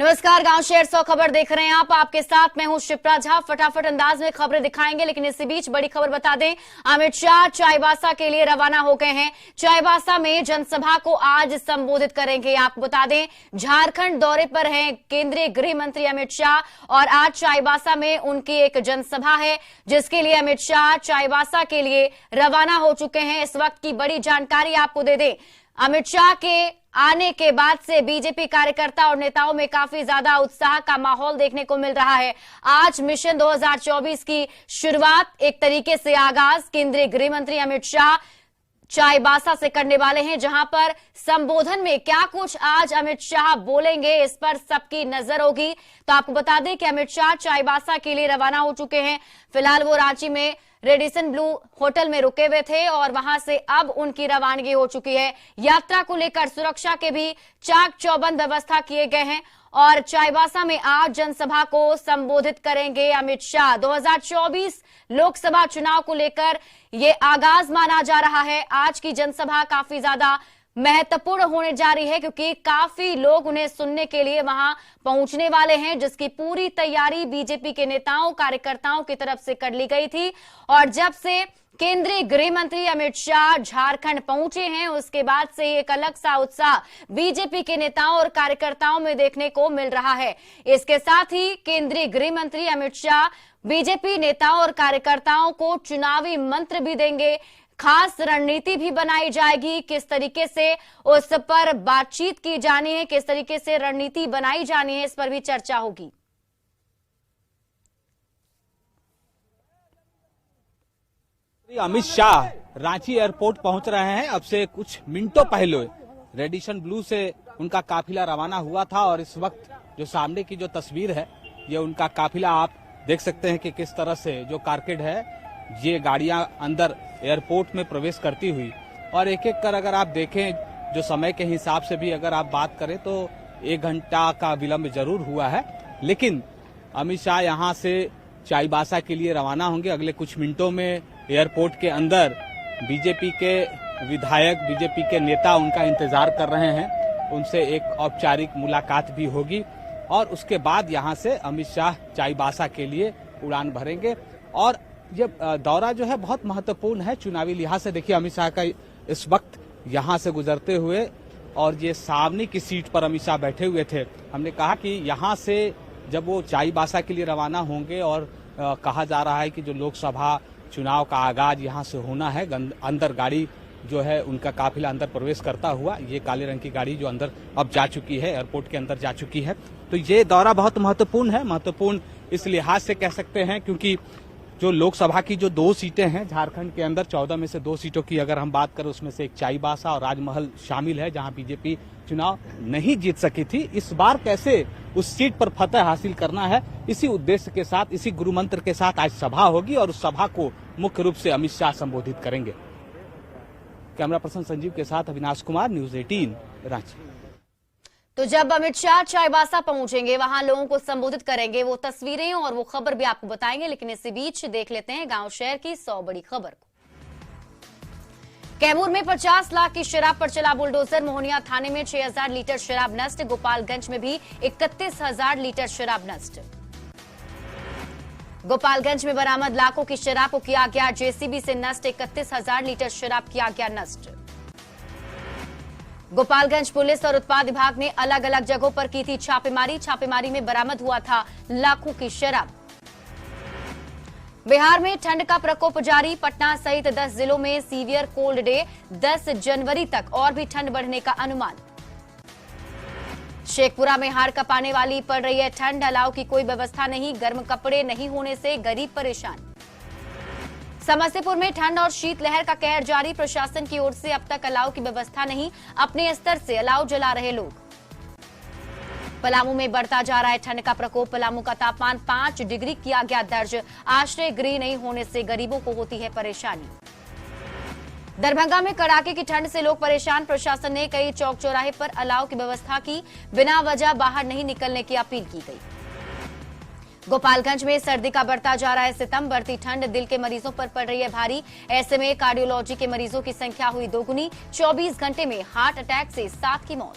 नमस्कार, गांव शहर 100 खबर देख रहे हैं आप। आपके साथ मैं हूं शिप्रा झा। फटाफट अंदाज में खबरें दिखाएंगे, लेकिन इसी बीच बड़ी खबर बता दें। अमित शाह चाईबासा के लिए रवाना हो गए हैं। चाईबासा में जनसभा को आज संबोधित करेंगे। आपको बता दें, झारखंड दौरे पर हैं केंद्रीय गृह मंत्री अमित शाह और आज चाईबासा में उनकी एक जनसभा है, जिसके लिए अमित शाह चाईबासा के लिए रवाना हो चुके हैं। इस वक्त की बड़ी जानकारी आपको दे दें। अमित शाह के आने के बाद से बीजेपी कार्यकर्ता और नेताओं में काफी ज्यादा उत्साह का माहौल देखने को मिल रहा है। आज मिशन 2024 की शुरुआत, एक तरीके से आगाज केंद्रीय गृह मंत्री अमित शाह चाईबासा से करने वाले हैं, जहां पर संबोधन में क्या कुछ आज अमित शाह बोलेंगे, इस पर सबकी नजर होगी। तो आपको बता दें कि अमित शाह चाईबासा के लिए रवाना हो चुके हैं। फिलहाल वो रांची में रेडिसन ब्लू होटल में रुके हुए थे और वहां से अब उनकी रवानगी हो चुकी है। यात्रा को लेकर सुरक्षा के भी चाक चौबंद व्यवस्था किए गए हैं और चाईबासा में आज जनसभा को संबोधित करेंगे अमित शाह। 2024 लोकसभा चुनाव को लेकर ये आगाज माना जा रहा है। आज की जनसभा काफी ज्यादा महत्वपूर्ण होने जा रही है, क्योंकि काफी लोग उन्हें सुनने के लिए वहां पहुंचने वाले हैं, जिसकी पूरी तैयारी बीजेपी के नेताओं कार्यकर्ताओं की तरफ से कर ली गई थी। और जब से केंद्रीय गृह मंत्री अमित शाह झारखंड पहुंचे हैं, उसके बाद से एक अलग सा उत्साह बीजेपी के नेताओं और कार्यकर्ताओं में देखने को मिल रहा है। इसके साथ ही केंद्रीय गृह मंत्री अमित शाह बीजेपी नेताओं और कार्यकर्ताओं को चुनावी मंत्र भी देंगे। खास रणनीति भी बनाई जाएगी, किस तरीके से उस पर बातचीत की जानी है, किस तरीके से रणनीति बनाई जानी है, इस पर भी चर्चा होगी। अमित शाह रांची एयरपोर्ट पहुंच रहे हैं। अब से कुछ मिनटों पहले रेडिसन ब्लू से उनका काफिला रवाना हुआ था और इस वक्त जो सामने की जो तस्वीर है, ये उनका काफिला आप देख सकते हैं कि किस तरह से जो कारकेड है, ये गाड़ियां अंदर एयरपोर्ट में प्रवेश करती हुई, और एक एक कर अगर आप देखें जो समय के हिसाब से भी अगर आप बात करें तो 1 घंटा का विलंब जरूर हुआ है, लेकिन अमित शाह यहां से चाईबासा के लिए रवाना होंगे। अगले कुछ मिनटों में एयरपोर्ट के अंदर बीजेपी के विधायक, बीजेपी के नेता उनका इंतजार कर रहे हैं। उनसे एक औपचारिक मुलाकात भी होगी और उसके बाद यहां से अमित शाह चाईबासा के लिए उड़ान भरेंगे। और ये दौरा जो है बहुत महत्वपूर्ण है चुनावी लिहाज से। देखिए अमित शाह का इस वक्त यहां से गुजरते हुए, और ये सामने की सीट पर अमित शाह बैठे हुए थे। हमने कहा कि यहां से जब वो चाईबासा के लिए रवाना होंगे, और कहा जा रहा है कि जो लोकसभा चुनाव का आगाज यहां से होना है, अंदर गाड़ी जो है उनका काफिला अंदर प्रवेश करता हुआ, ये काले रंग की गाड़ी जो अंदर अब जा चुकी है, एयरपोर्ट के अंदर जा चुकी है। तो ये दौरा बहुत महत्वपूर्ण है। महत्वपूर्ण इस लिहाज से कह सकते हैं क्योंकि जो लोकसभा की जो 2 सीटें हैं झारखंड के अंदर, 14 में से 2 सीटों की अगर हम बात करें, उसमें से एक चाईबासा और राजमहल शामिल है, जहां बीजेपी चुनाव नहीं जीत सकी थी। इस बार कैसे उस सीट पर फतह हासिल करना है, इसी उद्देश्य के साथ, इसी गुरु मंत्र के साथ आज सभा होगी और उस सभा को मुख्य रूप से अमित शाह संबोधित करेंगे। कैमरा पर्सन संजीव के साथ अविनाश कुमार, न्यूज 18 रांची। तो जब अमित शाह चाईबासा पहुंचेंगे, वहां लोगों को संबोधित करेंगे, वो तस्वीरें और वो खबर भी आपको बताएंगे। लेकिन इसी बीच देख लेते हैं गांव शहर की 100 बड़ी खबर को। कैमूर में 50 लाख की शराब पर चला बुलडोजर। मोहनिया थाने में 6000 लीटर शराब नष्ट। गोपालगंज में भी 31,000 लीटर शराब नष्ट। गोपालगंज में बरामद लाखों की शराब को किया गया जेसीबी से नष्ट। 31,000 लीटर शराब किया गया नष्ट। गोपालगंज पुलिस और उत्पाद विभाग ने अलग अलग जगहों पर की थी छापेमारी। छापेमारी में बरामद हुआ था लाखों की शराब। बिहार में ठंड का प्रकोप जारी। पटना सहित 10 जिलों में सीवियर कोल्ड डे। 10 जनवरी तक और भी ठंड बढ़ने का अनुमान। शेखपुरा में हाड़ कांपने वाली पड़ रही है ठंड। अलाव की कोई व्यवस्था नहीं। गर्म कपड़े नहीं होने से गरीब परेशान। समस्तीपुर में ठंड और शीतलहर का कहर जारी। प्रशासन की ओर से अब तक अलाव की व्यवस्था नहीं। अपने स्तर से अलाव जला रहे लोग। पलामू में बढ़ता जा रहा है ठंड का प्रकोप। पलामू का तापमान 5 डिग्री किया गया दर्ज। आश्रय गृह नहीं होने से गरीबों को होती है परेशानी। दरभंगा में कड़ाके की ठंड से लोग परेशान। प्रशासन ने कई चौक चौराहे पर अलाव की व्यवस्था की। बिना वजह बाहर नहीं निकलने की अपील की गई। गोपालगंज में सर्दी का बढ़ता जा रहा है सितम। बढ़ती ठंड दिल के मरीजों पर पड़ रही है भारी। ऐसे में कार्डियोलॉजी के मरीजों की संख्या हुई दोगुनी। 24 घंटे में हार्ट अटैक से 7 की मौत।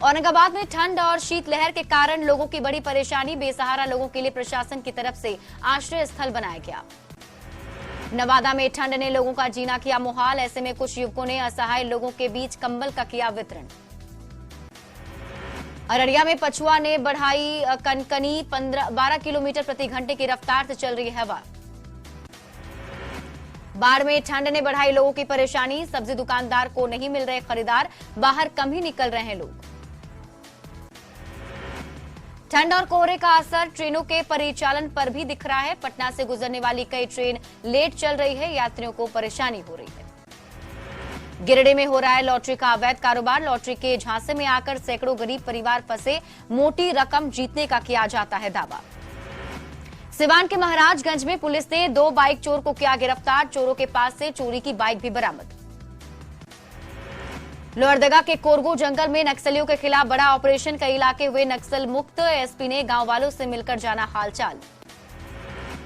औरंगाबाद में ठंड और शीतलहर के कारण लोगों की बड़ी परेशानी, बेसहारा लोगों के लिए प्रशासन की तरफ से आश्रय स्थल बनाया गया। नवादा में ठंड ने लोगों का जीना किया मुहाल, ऐसे में कुछ युवकों ने असहाय लोगों के बीच कंबल का किया वितरण। अररिया में पछुआ ने बढ़ाई कनकनी, 12 किलोमीटर प्रति घंटे की रफ्तार से चल रही है हवा। बाढ़ में ठंड ने बढ़ाई लोगों की परेशानी, सब्जी दुकानदार को नहीं मिल रहे खरीदार, बाहर कम ही निकल रहे हैं लोग। ठंड और कोहरे का असर ट्रेनों के परिचालन पर भी दिख रहा है। पटना से गुजरने वाली कई ट्रेन लेट चल रही है, यात्रियों को परेशानी हो रही है। गिरिडीह में हो रहा है लॉटरी का अवैध कारोबार, लॉटरी के झांसे में आकर सैकड़ों गरीब परिवार फंसे, मोटी रकम जीतने का किया जाता है दावा। सिवान के महाराजगंज में पुलिस ने 2 बाइक चोर को किया गिरफ्तार, चोरों के पास से चोरी की बाइक भी बरामद। लोहरदगा के कोरगो जंगल में नक्सलियों के खिलाफ बड़ा ऑपरेशन, कई इलाके हुए नक्सल मुक्त, एसपी ने गांव वालों से मिलकर जाना हालचाल।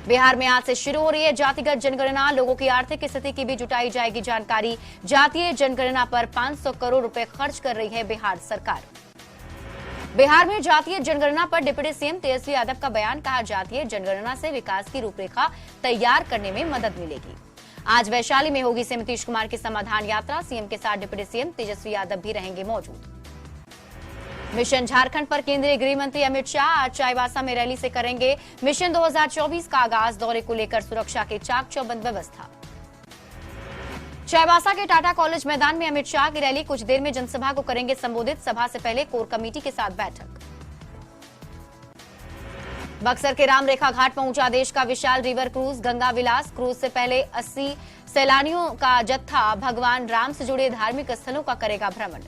बिहार में आज से शुरू हो रही है जातिगत जनगणना, लोगों की आर्थिक स्थिति की भी जुटाई जाएगी जानकारी। जातीय जनगणना पर 500 करोड़ रुपए खर्च कर रही है बिहार सरकार। बिहार में जातीय जनगणना पर डिप्टी सीएम तेजस्वी यादव का बयान, कहा जातीय जनगणना से विकास की रूपरेखा तैयार करने में मदद मिलेगी। आज वैशाली में होगी सीएम नीतीश कुमार की समाधान यात्रा, सीएम के साथ डिप्टी सीएम तेजस्वी यादव भी रहेंगे मौजूद। मिशन झारखंड पर केंद्रीय गृह मंत्री अमित शाह आज चाईबासा में रैली से करेंगे मिशन 2024 का आगाज, दौरे को लेकर सुरक्षा की चाक चौबंद व्यवस्था। चाईबासा के टाटा कॉलेज मैदान में अमित शाह की रैली, कुछ देर में जनसभा को करेंगे संबोधित, सभा से पहले कोर कमेटी के साथ बैठक। बक्सर के रामरेखा घाट पहुंचा देश का विशाल रिवर क्रूज गंगा विलास, क्रूज से पहले 80 सैलानियों का जत्था भगवान राम से जुड़े धार्मिक स्थलों का करेगा भ्रमण।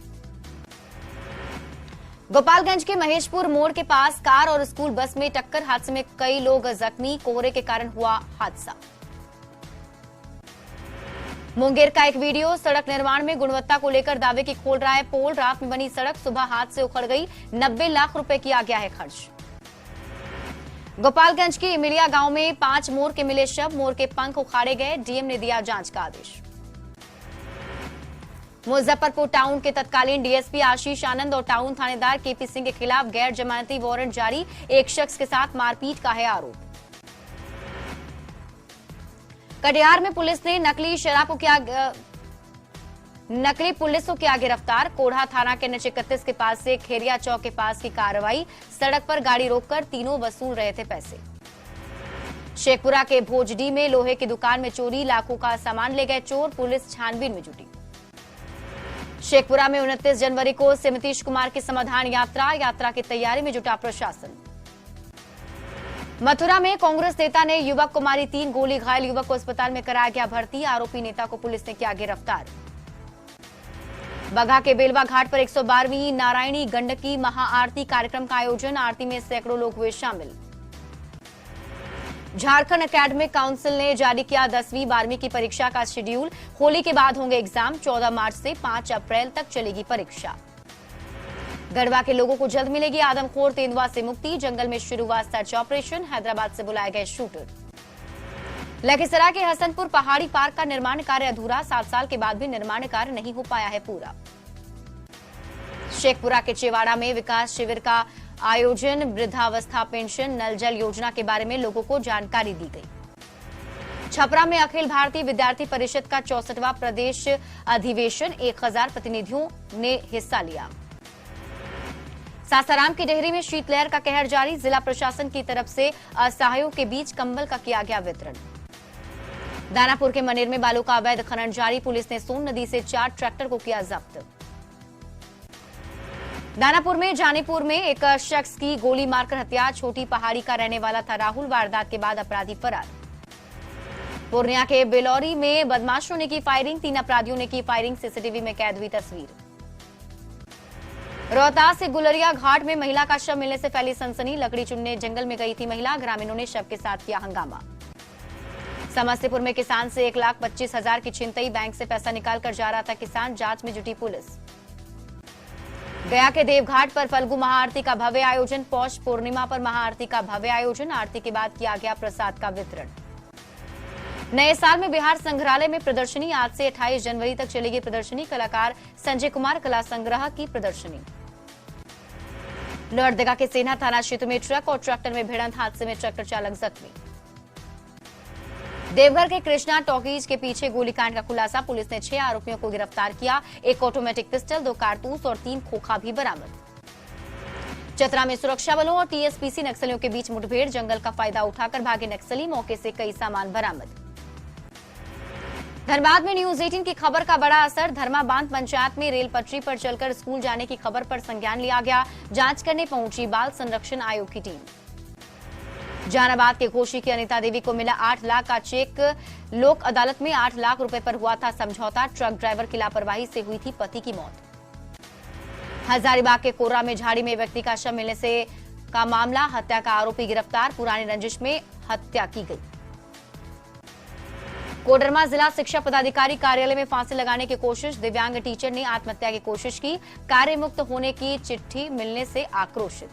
गोपालगंज के महेशपुर मोड़ के पास कार और स्कूल बस में टक्कर, हादसे में कई लोग जख्मी, कोहरे के कारण हुआ हादसा। मुंगेर का एक वीडियो, सड़क निर्माण में गुणवत्ता को लेकर दावे की खोल रहा है पोल, रात में बनी सड़क सुबह हाथ से उखड़ गई, 90 लाख रुपए किया गया है खर्च। गोपालगंज के इमिलिया गांव में 5 मोर के मिले शव, मोर के पंख उखाड़े गए, डीएम ने दिया जांच का आदेश। मुजफ्फरपुर टाउन के तत्कालीन डीएसपी आशीष आनंद और टाउन थानेदार केपी सिंह के खिलाफ गैर जमानती वारंट जारी, एक शख्स के साथ मारपीट का है आरोप। कटिहार में पुलिस ने नकली शराब को नकली पुलिस को किया गिरफ्तार, कोढ़ा थाना के NH31 के पास से खेरिया चौक के पास की कार्रवाई, सड़क पर गाड़ी रोककर तीनों वसूल रहे थे पैसे। शेखपुरा के भोजडी में लोहे की दुकान में चोरी, लाखों का सामान ले गए चोर, पुलिस छानबीन में जुटी। शेखपुरा में 29 जनवरी को सीएम नीतीश कुमार की समाधान यात्रा की तैयारी में जुटा प्रशासन। मथुरा में कांग्रेस नेता ने युवक को मारी 3 गोली, घायल युवक को अस्पताल में कराया गया भर्ती, आरोपी नेता को पुलिस ने किया गिरफ्तार। बगहा के बेलवा घाट पर 112वीं नारायणी गंडकी महाआरती कार्यक्रम का आयोजन, आरती में सैकड़ों लोग हुए शामिल। झारखंड एकेडमिक काउंसिल ने जारी किया 10वीं 12वीं की परीक्षा का शेड्यूल, होली के बाद होंगे एग्जाम, 14 मार्च से 5 अप्रैल तक चलेगी परीक्षा। गढ़वा के लोगों को जल्द मिलेगी आदमखोर तेंदुआ से मुक्ति, जंगल में शुरू हुआ सर्च ऑपरेशन, हैदराबाद से बुलाए गए शूटर। लखीसराय के हसनपुर पहाड़ी पार्क का निर्माण कार्य अधूरा, 7 साल के बाद भी निर्माण कार्य नहीं हो पाया है पूरा। शेखपुरा के चेवाड़ा में विकास शिविर का आयोजन, वृद्धावस्था पेंशन, नल जल योजना के बारे में लोगों को जानकारी दी गई। छपरा में अखिल भारतीय विद्यार्थी परिषद का 64वां प्रदेश अधिवेशन, 1000 प्रतिनिधियों ने हिस्सा लिया। सासाराम की डेहरी में शीतलहर का कहर जारी, जिला प्रशासन की तरफ से असहायों के बीच कंबल का किया गया वितरण। दानापुर के मनेर में बालू का अवैध खनन जारी, पुलिस ने सोन नदी से 4 ट्रैक्टर को किया जब्त। दानापुर में जानीपुर में एक शख्स की गोली मारकर हत्या, छोटी पहाड़ी का रहने वाला था राहुल, वारदात के बाद अपराधी फरार। पूर्णिया के बेलौरी में बदमाशों ने की फायरिंग, 3 अपराधियों ने की फायरिंग, सीसीटीवी में कैद हुई तस्वीर। रोहतास से गुलरिया घाट में महिला का शव मिलने से फैली सनसनी, लकड़ी चुनने जंगल में गई थी महिला, ग्रामीणों ने शव के साथ किया हंगामा। समस्तीपुर में किसान से 1,25,000 की छिनतई, बैंक से पैसा निकालकर जा रहा था किसान, जांच में जुटी पुलिस। गया के देवघाट पर फल्गु महाआरती का भव्य आयोजन, पौष पूर्णिमा पर महाआरती का भव्य आयोजन, आरती के बाद किया गया प्रसाद का वितरण। नए साल में बिहार संग्रहालय में प्रदर्शनी, आज से 28 जनवरी तक चलेगी प्रदर्शनी, कलाकार संजय कुमार कला संग्रह की प्रदर्शनी। लोहरदगा के सेना थाना क्षेत्र में ट्रक और ट्रैक्टर में भिड़ंत, हादसे में ट्रैक्टर चालक जख्मी। देवघर के कृष्णा टॉकीज के पीछे गोलीकांड का खुलासा, पुलिस ने 6 आरोपियों को गिरफ्तार किया। एक ऑटोमेटिक पिस्टल, 2 कारतूस और 3 खोखा भी बरामद। चतरा में सुरक्षा बलों और टीएसपीसी नक्सलियों के बीच मुठभेड़, जंगल का फायदा उठाकर भागे नक्सली, मौके से कई सामान बरामद। धनबाद में न्यूज 18 की खबर का बड़ा असर, धर्मा बांध पंचायत में रेल पटरी पर चलकर स्कूल जाने की खबर पर संज्ञान लिया गया। जांच करने पहुंची बाल संरक्षण आयोग की टीम। जहानाबाद के घोषी की अनिता देवी को मिला 8 लाख का चेक, लोक अदालत में 8 लाख रुपए पर हुआ था समझौता। ट्रक ड्राइवर की लापरवाही से हुई थी पति की मौत। हजारीबाग के कोर्रा में झाड़ी में व्यक्ति का शव मिलने से का मामला, हत्या का आरोपी गिरफ्तार, पुरानी रंजिश में हत्या की गई। कोडरमा जिला शिक्षा पदाधिकारी कार्यालय में फांसी लगाने की कोशिश, दिव्यांग टीचर ने आत्महत्या की कोशिश की, कार्य मुक्त होने की चिट्ठी मिलने से आक्रोशित।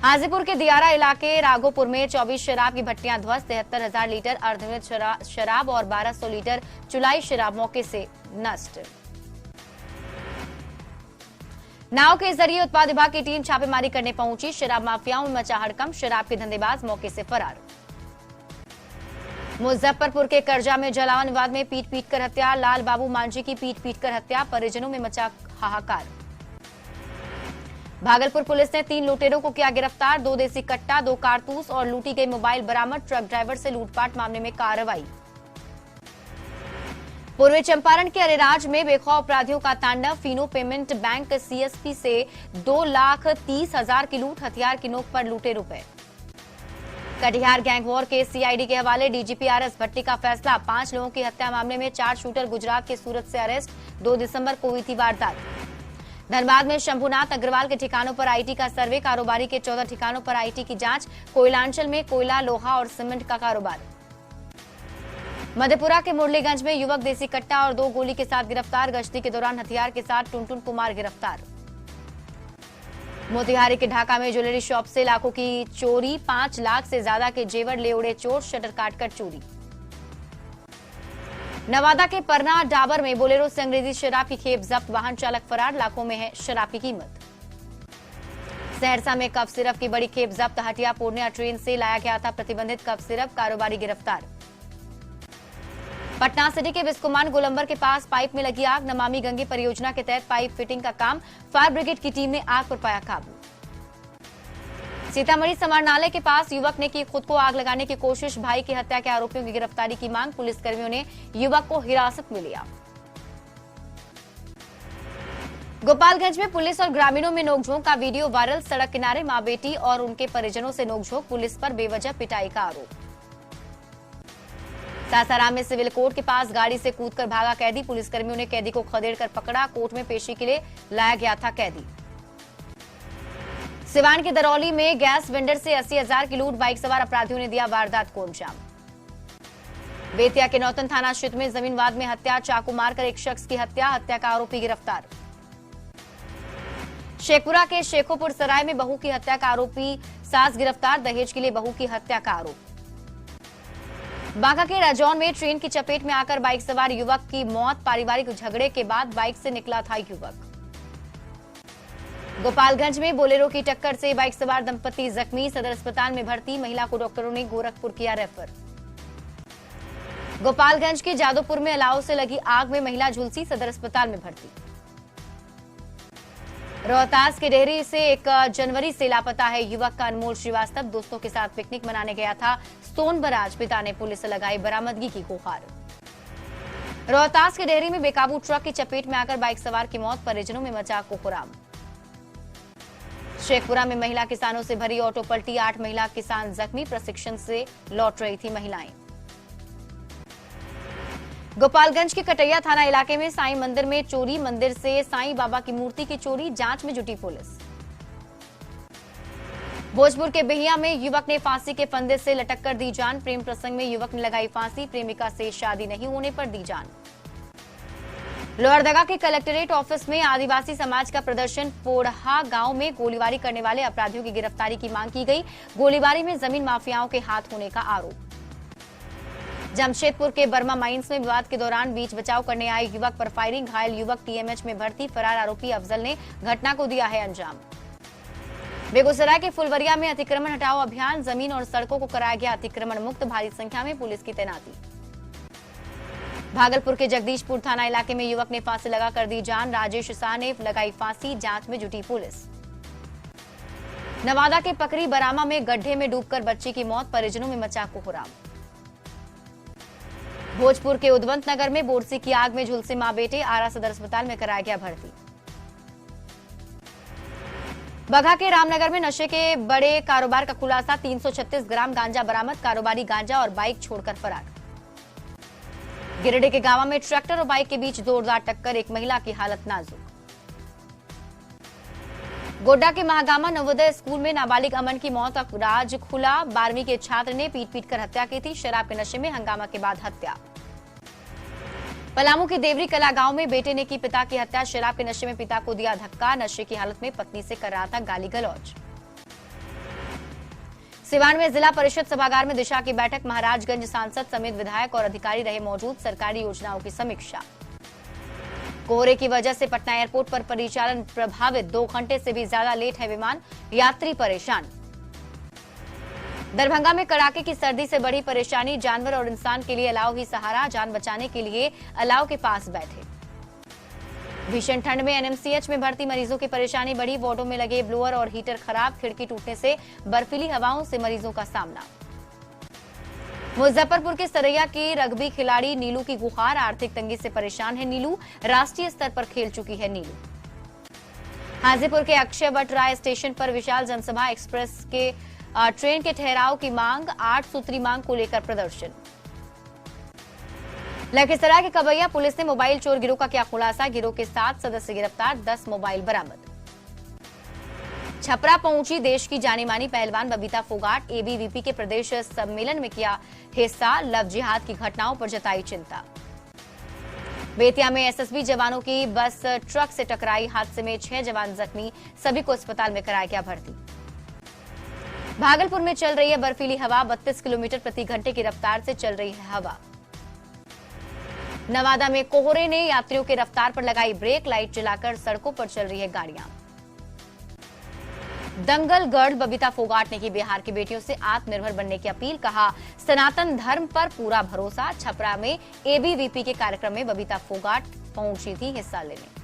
हाजीपुर के दियारा इलाके राघोपुर में 24 शराब की भट्टियां ध्वस्त, 73,000 लीटर अर्धनिर्मित शराब और 1200 लीटर चुलाई शराब मौके से नष्ट। नाव के जरिए उत्पाद विभाग की टीम छापेमारी करने पहुंची, शराब माफियाओं में मचा हड़कंप, शराब के धंधेबाज मौके से फरार। मुजफ्फरपुर के करजा में जलावन विवाद में पीट कर हत्या, लाल बाबू मांझी की पीट कर हत्या, परिजनों में मचा हाहाकार। भागलपुर पुलिस ने 3 लुटेरों को किया गिरफ्तार, 2 देसी कट्टा, 2 कारतूस और लूटी गई मोबाइल बरामद, ट्रक ड्राइवर से लूटपाट मामले में कार्रवाई। पूर्वी चंपारण के अरेराज में बेखौफ अपराधियों का तांडव, फीनो पेमेंट बैंक सीएसपी से 2,30,000 की लूट, हथियार की नोक पर लूटे रुपए। कटिहार गैंग वॉर के सीआईडी के हवाले डीजीपी आरएस भट्टी का फैसला, 5 लोगों की हत्या मामले में 4 शूटर गुजरात के सूरत से अरेस्ट, 2 दिसंबर को हुई थी वारदात। धनबाद में शंभुनाथ अग्रवाल के ठिकानों पर आईटी का सर्वे, कारोबारी के 14 ठिकानों पर आईटी की जांच, कोयलांचल में कोयला, लोहा और सीमेंट का कारोबार। मधेपुरा के मुरलीगंज में युवक देसी कट्टा और 2 गोली के साथ गिरफ्तार, गश्ती के दौरान हथियार के साथ टुनटुन कुमार गिरफ्तार। मोतिहारी के ढाका में ज्वेलरी शॉप से लाखों की चोरी, 5 लाख से ज्यादा के जेवर ले उड़े चोर, शटर काटकर चोरी। नवादा के परना डाबर में बोलेरो से अंग्रेजी शराब की खेप जब्त, वाहन चालक फरार, लाखों में है शराब की कीमत। सहरसा में कफ सिरप की बड़ी खेप जब्त, हटिया पूर्णिया ट्रेन से लाया गया था प्रतिबंधित कफ सिरप, कारोबारी गिरफ्तार। पटना सिटी के बिस्कुमान गोलंबर के पास पाइप में लगी आग, नमामि गंगे परियोजना के तहत पाइप फिटिंग का काम, फायर ब्रिगेड की टीम ने आग पर पाया काबू। सीतामढ़ी समाहरणालय के पास युवक ने की खुद को आग लगाने की कोशिश, भाई की हत्या के आरोपियों की गिरफ्तारी की मांग, पुलिसकर्मियों ने युवक को हिरासत में लिया। गोपालगंज में पुलिस और ग्रामीणों में नोकझोंक का वीडियो वायरल, सड़क किनारे मां बेटी और उनके परिजनों से नोकझोंक, पुलिस पर बेवजह पिटाई का आरोप। सासाराम में सिविल कोर्ट के पास गाड़ी से कूदकर भागा कैदी, पुलिसकर्मियों ने कैदी को खदेड़कर पकड़ा, कोर्ट में पेशी के लिए लाया गया था कैदी। सिवान के दरौली में गैस वेंडर से 80,000 की लूट, बाइक सवार अपराधियों ने दिया वारदात को अंजाम। बेतिया के नौतन थाना क्षेत्र में जमीन वाद में हत्या, चाकू मारकर एक शख्स की हत्या, हत्या का आरोपी गिरफ्तार। शेखपुरा के शेखोपुर सराय में बहू की हत्या का आरोपी सास गिरफ्तार, दहेज के लिए बहू की हत्या का आरोप। बांका के राजौन में ट्रेन की चपेट में आकर बाइक सवार युवक की मौत, पारिवारिक झगड़े के बाद बाइक से निकला था युवक। गोपालगंज में बोलेरो की टक्कर से बाइक सवार दंपति जख्मी, सदर अस्पताल में भर्ती, महिला को डॉक्टरों ने गोरखपुर किया रेफर। गोपालगंज के जादवपुर में अलाव से लगी आग में महिला झुलसी, सदर अस्पताल में भर्ती। रोहतास के डेहरी से 1 जनवरी से लापता है युवक का अनमोल श्रीवास्तव, दोस्तों के साथ पिकनिक मनाने गया था सोनबराज, पिता ने पुलिस से लगाई बरामदगी की गुहार। रोहतास के डेहरी में बेकाबू ट्रक की चपेट में आकर बाइक सवार की मौत, परिजनों में मचा कोहराम। शेखपुरा में महिला किसानों से भरी ऑटो पलटी, 8 महिला किसान जख्मी, प्रशिक्षण से लौट रही थी महिलाएं। गोपालगंज के कटैया थाना इलाके में साईं मंदिर में चोरी, मंदिर से साईं बाबा की मूर्ति की चोरी, जांच में जुटी पुलिस। भोजपुर के बेहिया में युवक ने फांसी के फंदे से लटक कर दी जान, प्रेम प्रसंग में युवक ने लगाई फांसी, प्रेमिका से शादी नहीं होने पर दी जान। लोहरदगा के कलेक्ट्रेट ऑफिस में आदिवासी समाज का प्रदर्शन, पोढ़ा गांव में गोलीबारी करने वाले अपराधियों की गिरफ्तारी की मांग की गई, गोलीबारी में जमीन माफियाओं के हाथ होने का आरोप। जमशेदपुर के बर्मा माइंस में विवाद के दौरान बीच बचाव करने आए युवक पर फायरिंग, घायल युवक टीएमएच में भर्ती, फरार आरोपी अफजल ने घटना को दिया है अंजाम। बेगूसराय के फुलवरिया में अतिक्रमण हटाओ अभियान, जमीन और सड़कों को कराया गया अतिक्रमण मुक्त, भारी संख्या में पुलिस की तैनाती। भागलपुर के जगदीशपुर थाना इलाके में युवक ने फांसी लगाकर दी जान, राजेश शाह ने लगाई फांसी, जांच में जुटी पुलिस। नवादा के पकरी बरामा में गड्ढे में डूबकर बच्ची की मौत, परिजनों में मचा कोहराम। भोजपुर के उद्वंत नगर में बोरसी की आग में झुलसे मां बेटे, आरा सदर अस्पताल में कराया गया भर्ती। बगहा के रामनगर में नशे के बड़े कारोबार का खुलासा, 336 ग्राम गांजा बरामद, कारोबारी गांजा और बाइक छोड़कर फरार। गिरिडीह के गांव में ट्रैक्टर और बाइक के बीच जोरदार टक्कर, एक महिला की हालत नाजुक। गोड्डा के महागामा नवोदय स्कूल में नाबालिग अमन की मौत का राज खुला, 12वीं के छात्र ने पीट कर हत्या की थी, शराब के नशे में हंगामा के बाद हत्या। पलामू के देवरी कला गांव में बेटे ने की पिता की हत्या, शराब के नशे में पिता को दिया धक्का, नशे की हालत में पत्नी से कर रहा था गाली गलौज। सिवान में जिला परिषद सभागार में दिशा की बैठक, महाराजगंज सांसद समेत विधायक और अधिकारी रहे मौजूद, सरकारी योजनाओं की समीक्षा। कोहरे की वजह से पटना एयरपोर्ट पर परिचालन प्रभावित, 2 घंटे से भी ज्यादा लेट है विमान, यात्री परेशान। दरभंगा में कड़ाके की सर्दी से बड़ी परेशानी, जानवर और इंसान के लिए अलाव ही सहारा, जान बचाने के लिए अलाव के पास बैठे। भीषण ठंड में एनएमसीएच में भर्ती मरीजों की परेशानी बढ़ी, वार्डों में लगे ब्लोअर और हीटर खराब, खिड़की टूटने से बर्फीली हवाओं से मरीजों का सामना। मुजफ्फरपुर के सरैया की रग्बी खिलाड़ी नीलू की गुहार, आर्थिक तंगी से परेशान है नीलू, राष्ट्रीय स्तर पर खेल चुकी है नीलू। हाजीपुर के अक्षय वट राय स्टेशन पर विशाल जनसभा, एक्सप्रेस के ट्रेन के ठहराव की मांग, 8 सूत्री मांग को लेकर प्रदर्शन। लखीसराय के कबैया पुलिस ने मोबाइल चोर गिरोह का किया खुलासा, गिरोह के 7 सदस्य गिरफ्तार, 10 मोबाइल बरामद। छपरा पहुंची देश की जानी मानी पहलवान बबीता फोगाट, एबीवीपी के प्रदेश सम्मेलन में किया हिस्सा, लव जिहाद की घटनाओं पर जताई चिंता। बेतिया में एसएसबी जवानों की बस ट्रक से टकराई, हादसे में 6 जवान जख्मी, सभी को अस्पताल में कराया गया भर्ती। भागलपुर में चल रही है बर्फीली हवा, 32 किलोमीटर प्रति घंटे की रफ्तार से चल रही है हवा। नवादा में कोहरे ने यात्रियों के रफ्तार पर लगाई ब्रेक, लाइट जलाकर सड़कों पर चल रही है गाड़ियां। दंगल गर्ल बबीता फोगाट ने की बिहार की बेटियों से आत्मनिर्भर बनने की अपील, कहा सनातन धर्म पर पूरा भरोसा। छपरा में एबीवीपी के कार्यक्रम में बबीता फोगाट पहुंची थी हिस्सा लेने।